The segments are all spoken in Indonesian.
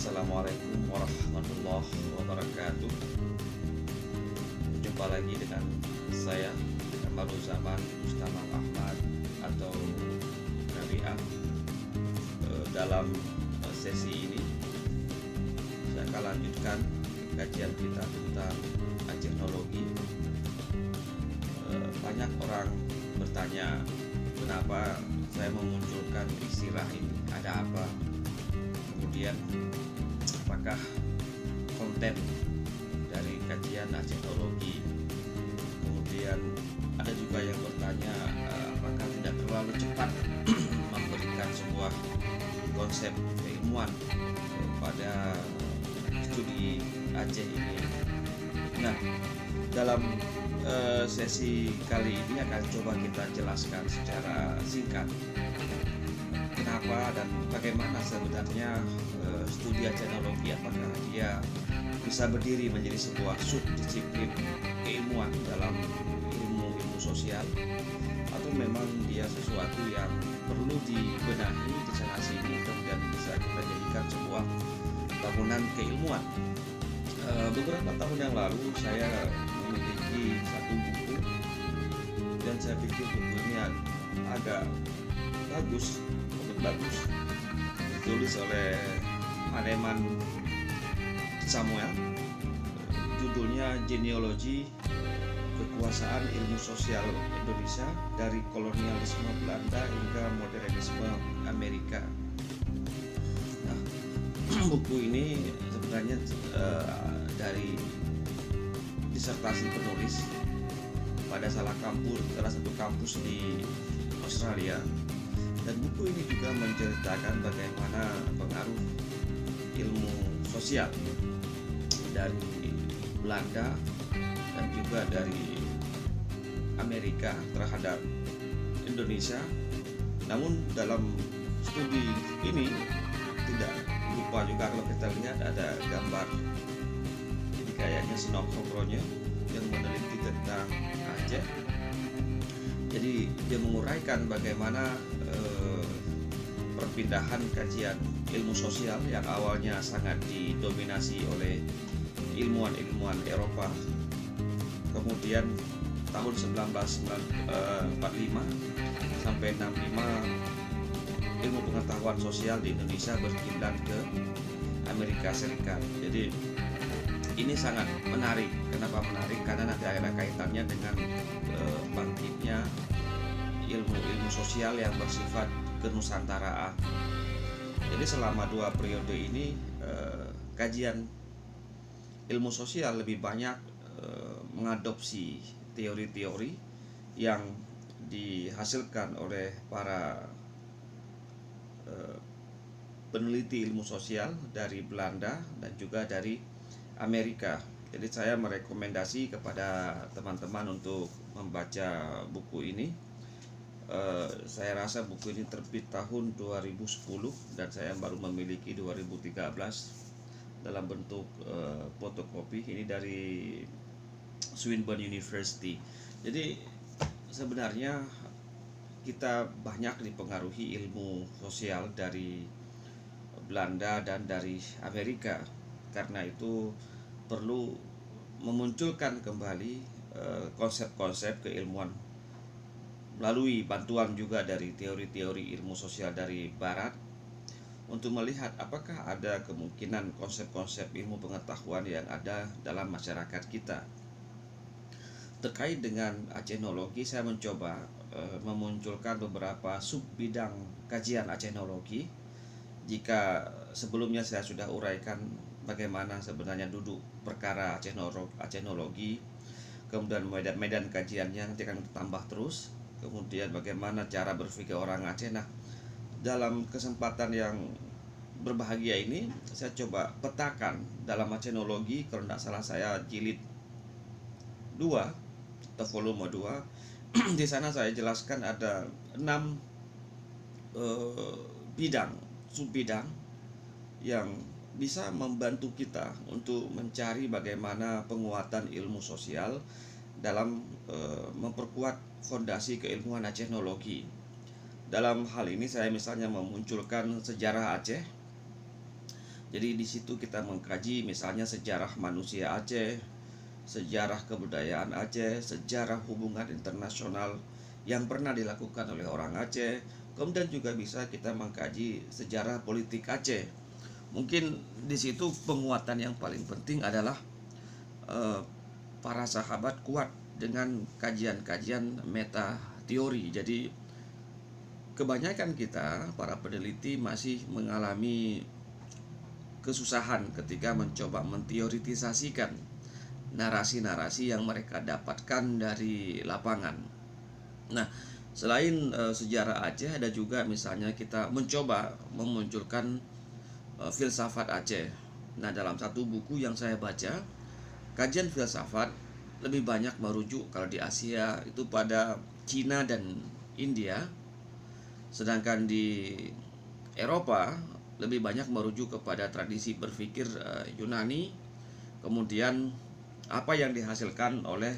Assalamualaikum warahmatullahi wabarakatuh. Jumpa lagi dengan saya Kamarul Zaman Mustamam Ahmad atau Nabi'ah. Dalam sesi ini saya akan lanjutkan kajian kita tentang teknologi. Banyak orang bertanya kenapa saya memunculkan istilah ini, ada apa, kemudian apakah konten dari kajian teknologi. Kemudian ada juga yang bertanya apakah tidak terlalu cepat memberikan sebuah konsep keilmuan pada studi Aceh ini. Nah, dalam sesi kali ini akan coba kita jelaskan secara singkat kenapa dan bagaimana sebenarnya studi teknologi, apakah dia bisa berdiri menjadi sebuah subdisiplin keilmuan dalam ilmu sosial, atau memang dia sesuatu yang perlu dibenahi di sana sini kemudian bisa kita jadikan sebuah bangunan keilmuan. Beberapa tahun yang lalu saya memiliki satu buku dan saya pikir buku ini agak bagus, ditulis oleh Haneman Samuel, judulnya Genealogi Kekuasaan Ilmu Sosial Indonesia dari Kolonialisme Belanda hingga Modernisme Amerika. Nah, buku ini sebenarnya dari disertasi penulis pada salah satu kampus di Australia. Dan buku ini juga menceritakan bagaimana pengaruh ilmu sosial dari Belanda dan juga dari Amerika terhadap Indonesia. Namun dalam studi ini tidak lupa juga kalau kita lihat ada gambar, jadi kayaknya sinopsisnya yang meneliti tentang Aceh. Jadi dia menguraikan bagaimana perpindahan kajian ilmu sosial yang awalnya sangat didominasi oleh ilmuwan Eropa, kemudian tahun 1945 sampai 65 ilmu pengetahuan sosial di Indonesia berkiblat ke Amerika Serikat. Jadi ini sangat menarik. Kenapa menarik? Karena nanti ada kaitannya dengan bangkitnya ilmu sosial yang bersifat kenusantaraan. Jadi selama 2 periode ini kajian ilmu sosial lebih banyak mengadopsi teori-teori yang dihasilkan oleh para peneliti ilmu sosial dari Belanda dan juga dari Amerika. Jadi saya merekomendasi kepada teman-teman untuk membaca buku ini. Saya rasa buku ini terbit tahun 2010 dan saya baru memiliki 2013 dalam bentuk fotokopi. Ini dari Swinburne University. Jadi sebenarnya kita banyak dipengaruhi ilmu sosial dari Belanda dan dari Amerika. Karena itu perlu memunculkan kembali konsep-konsep keilmuan melalui bantuan juga dari teori-teori ilmu sosial dari Barat untuk melihat apakah ada kemungkinan konsep-konsep ilmu pengetahuan yang ada dalam masyarakat kita. Terkait dengan teknologi, saya mencoba memunculkan beberapa sub bidang kajian teknologi. Jika sebelumnya saya sudah uraikan bagaimana sebenarnya duduk perkara teknologi, kemudian medan kajiannya nanti akan ditambah terus, kemudian bagaimana cara berpikir orang Aceh. Nah, dalam kesempatan yang berbahagia ini saya coba petakan dalam teknologi, kalau tidak salah saya jilid 2 atau volume 2. Di sana saya jelaskan ada 6 sub-bidang yang bisa membantu kita untuk mencari bagaimana penguatan ilmu sosial dalam memperkuat fondasi keilmuan teknologi. Dalam hal ini saya misalnya memunculkan sejarah Aceh. Jadi di situ kita mengkaji misalnya sejarah manusia Aceh, sejarah kebudayaan Aceh, sejarah hubungan internasional yang pernah dilakukan oleh orang Aceh. Kemudian juga bisa kita mengkaji sejarah politik Aceh. Mungkin di situ penguatan yang paling penting adalah para sahabat kuat dengan kajian-kajian meta teori. Jadi kebanyakan kita para peneliti masih mengalami kesusahan ketika mencoba menteoritisasikan narasi-narasi yang mereka dapatkan dari lapangan. Nah, selain sejarah Aceh, ada juga misalnya kita mencoba memunculkan filsafat Aceh. Nah, dalam satu buku yang saya baca, kajian filsafat lebih banyak merujuk kalau di Asia itu pada Cina dan India, sedangkan di Eropa lebih banyak merujuk kepada tradisi berpikir Yunani. Kemudian apa yang dihasilkan oleh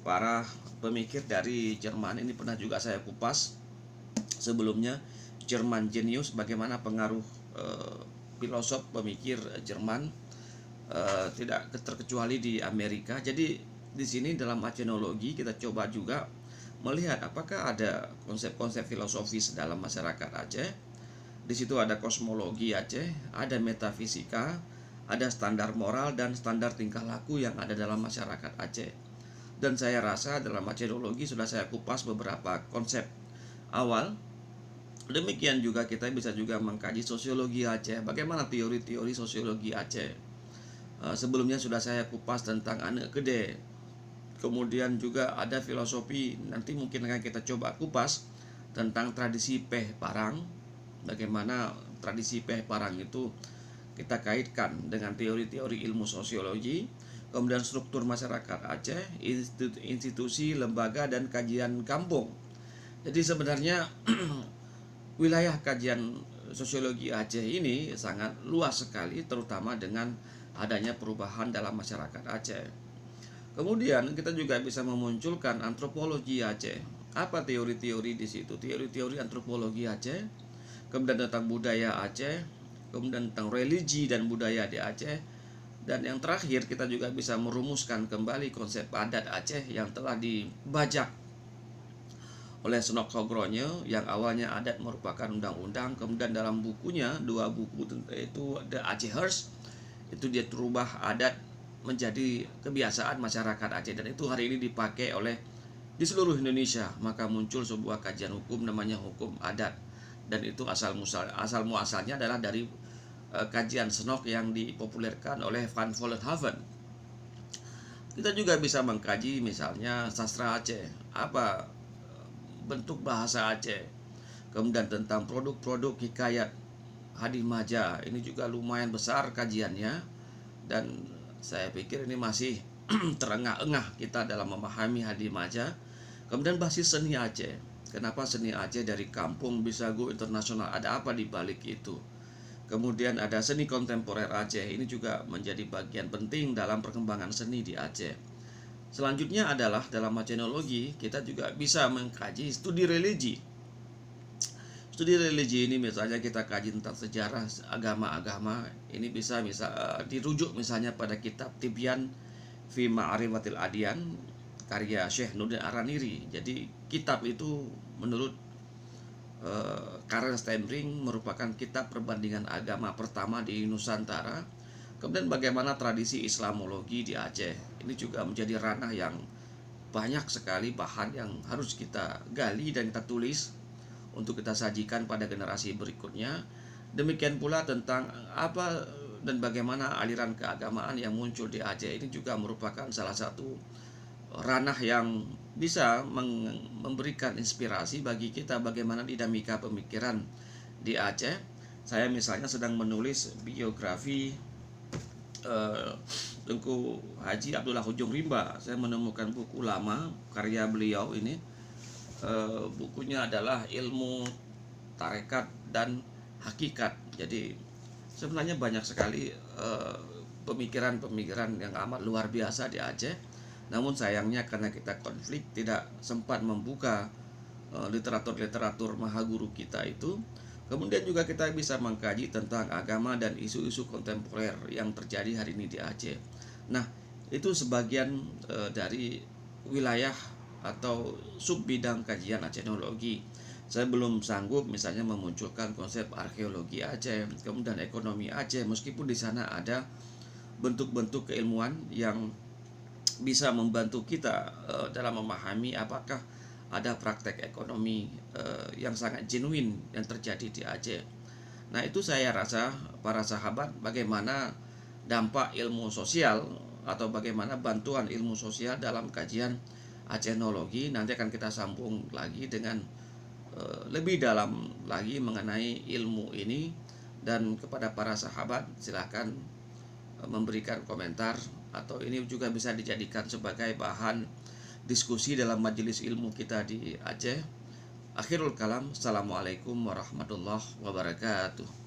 para pemikir dari Jerman ini pernah juga saya kupas sebelumnya, German Genius, bagaimana pengaruh filosof pemikir Jerman tidak terkecuali di Amerika. Jadi di sini dalam Acenologi kita coba juga melihat apakah ada konsep-konsep filosofis dalam masyarakat Aceh. Di situ ada kosmologi Aceh, ada metafisika, ada standar moral dan standar tingkah laku yang ada dalam masyarakat Aceh. Dan saya rasa dalam Acenologi sudah saya kupas beberapa konsep awal. Demikian juga kita bisa juga mengkaji sosiologi Aceh, bagaimana teori-teori sosiologi Aceh. Sebelumnya sudah saya kupas tentang Anek Gede. Kemudian juga ada filosofi, nanti mungkin akan kita coba kupas tentang tradisi Peh Parang. Bagaimana tradisi Peh Parang itu kita kaitkan dengan teori-teori ilmu sosiologi, kemudian struktur masyarakat Aceh, institusi, lembaga, dan kajian kampung. Jadi sebenarnya wilayah kajian sosiologi Aceh ini sangat luas sekali, terutama dengan adanya perubahan dalam masyarakat Aceh. Kemudian kita juga bisa memunculkan antropologi Aceh. Apa teori-teori di situ? Teori-teori antropologi Aceh, kemudian tentang budaya Aceh, kemudian tentang religi dan budaya di Aceh, dan yang terakhir kita juga bisa merumuskan kembali konsep adat Aceh yang telah dibajak oleh Senok Hogronyo, yang awalnya adat merupakan undang-undang, kemudian dalam bukunya, dua buku itu The Acehers, itu dia terubah adat menjadi kebiasaan masyarakat Aceh, dan itu hari ini dipakai oleh di seluruh Indonesia. Maka muncul sebuah kajian hukum namanya hukum adat, dan itu asal muasalnya adalah dari kajian Senok yang dipopulerkan oleh Van Vollenhoven. Kita juga bisa mengkaji misalnya sastra Aceh, apa bentuk bahasa Aceh, kemudian tentang produk-produk hikayat Hadi Maja, ini juga lumayan besar kajiannya, dan saya pikir ini masih terengah-engah kita dalam memahami Hadi Maja. Kemudian basis seni Aceh, kenapa seni Aceh dari kampung bisa go internasional, ada apa di balik itu. Kemudian ada seni kontemporer Aceh, ini juga menjadi bagian penting dalam perkembangan seni di Aceh. Selanjutnya adalah dalam Acenologi kita juga bisa mengkaji studi religi. Studi religi ini misalnya kita kaji tentang sejarah agama-agama, ini bisa dirujuk misalnya pada kitab Tibyan fi Ma'rifatil Adyan karya Syekh Nurdin Araniri. Jadi kitab itu menurut Karel Steinbring merupakan kitab perbandingan agama pertama di Nusantara. Kemudian bagaimana tradisi Islamologi di Aceh, ini juga menjadi ranah yang banyak sekali bahan yang harus kita gali dan kita tulis untuk kita sajikan pada generasi berikutnya. Demikian pula tentang apa dan bagaimana aliran keagamaan yang muncul di Aceh, ini juga merupakan salah satu ranah yang bisa memberikan inspirasi bagi kita bagaimana dinamika pemikiran di Aceh. Saya misalnya sedang menulis biografi Tengku Haji Abdullah Hujung Rimba. Saya menemukan buku lama karya beliau ini, bukunya adalah Ilmu Tarekat dan Hakikat. Jadi sebenarnya banyak sekali pemikiran-pemikiran yang amat luar biasa di Aceh. Namun sayangnya karena kita konflik tidak sempat membuka literatur-literatur mahaguru kita itu. Kemudian juga kita bisa mengkaji tentang agama dan isu-isu kontemporer yang terjadi hari ini di Aceh. Nah, itu sebagian dari wilayah atau sub bidang kajian Acenologi. Saya belum sanggup misalnya memunculkan konsep arkeologi Aceh, kemudian ekonomi Aceh, meskipun di sana ada bentuk-bentuk keilmuan yang bisa membantu kita dalam memahami apakah ada praktek ekonomi yang sangat genuine yang terjadi di Aceh. Nah, itu saya rasa para sahabat, bagaimana dampak ilmu sosial atau bagaimana bantuan ilmu sosial dalam kajian Acenologi. Nanti akan kita sambung lagi dengan lebih dalam lagi mengenai ilmu ini. Dan kepada para sahabat, silakan memberikan komentar, atau ini juga bisa dijadikan sebagai bahan diskusi dalam majelis ilmu kita di Aceh. Akhirul kalam, assalamualaikum warahmatullahi wabarakatuh.